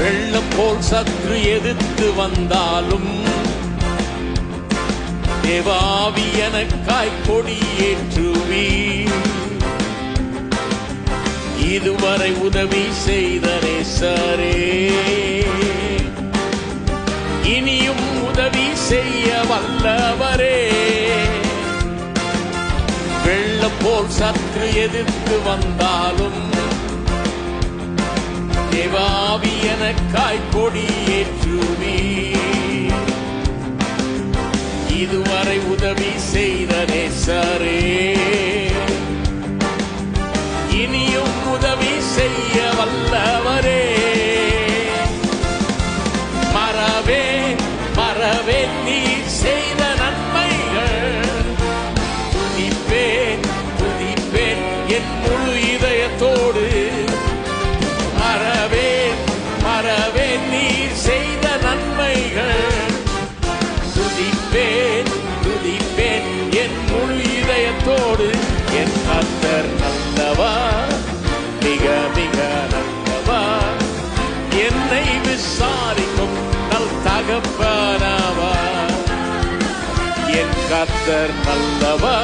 வெள்ளம் போல் சற்று எதிர்த்து வந்தாலும் தேவாவி எனக்காய் கொடியேற்றுவி. இதுவரை உதவி செய்த நேசரே, இனியும் உதவி செய்ய வல்லவரே. வெள்ளம் போல் சற்று எதிர்த்து வந்தாலும் தேவாவி எனக்காய் கொடியேற்றுவி. இதுவரை உதவி செய்த நேசரே, இனியும் உதவி செய்ய வல்லவரே. மறவே நீ செய்த நன்மைகள், துதிப்பேன் என் முழு இதயத்தோடு. மறவே நீ செய்த நன்மைகள், துதிப்பேன் என் முழு இதயத்தோடு. என் கர்த்தர் நல்லவா, மிக மிக நல்லவா, என்னை விசாரிக்கும் நல் தகப்பனவா. என் கர்த்தர் நல்லவா,